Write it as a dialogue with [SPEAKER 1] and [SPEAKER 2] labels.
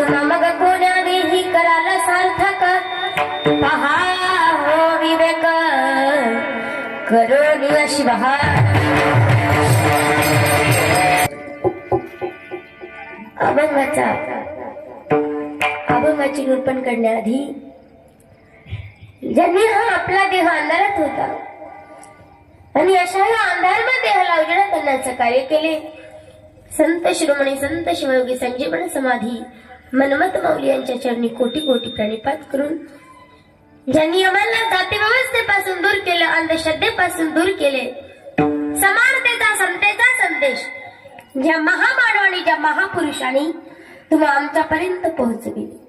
[SPEAKER 1] तुम्हा मग कोण्या देही कराला सार्थक पहा हो विवेक करो नियश बहार अभंगाची निरूपण करण्याआधी ज्यांनी हा आपला देह अंधारात होता आणि अशा या अंधारमय देहाला उजेडात करण्याचं कार्य केले संत शिरोमणी संत शिवयोगी संजीवन समाधी मनमत माऊली यांच्या चरणी कोटी कोटी प्रणिपात करून ज्यांनी आम्हाला जाती व्यवस्थेपासून दूर केलं अंधश्रद्धेपासून दूर केले समानतेचा समतेचा संदेश ज्या महामानवानी ज्या महापुरुषांनी तुम्हा आमच्यापर्यंत पोहोचविले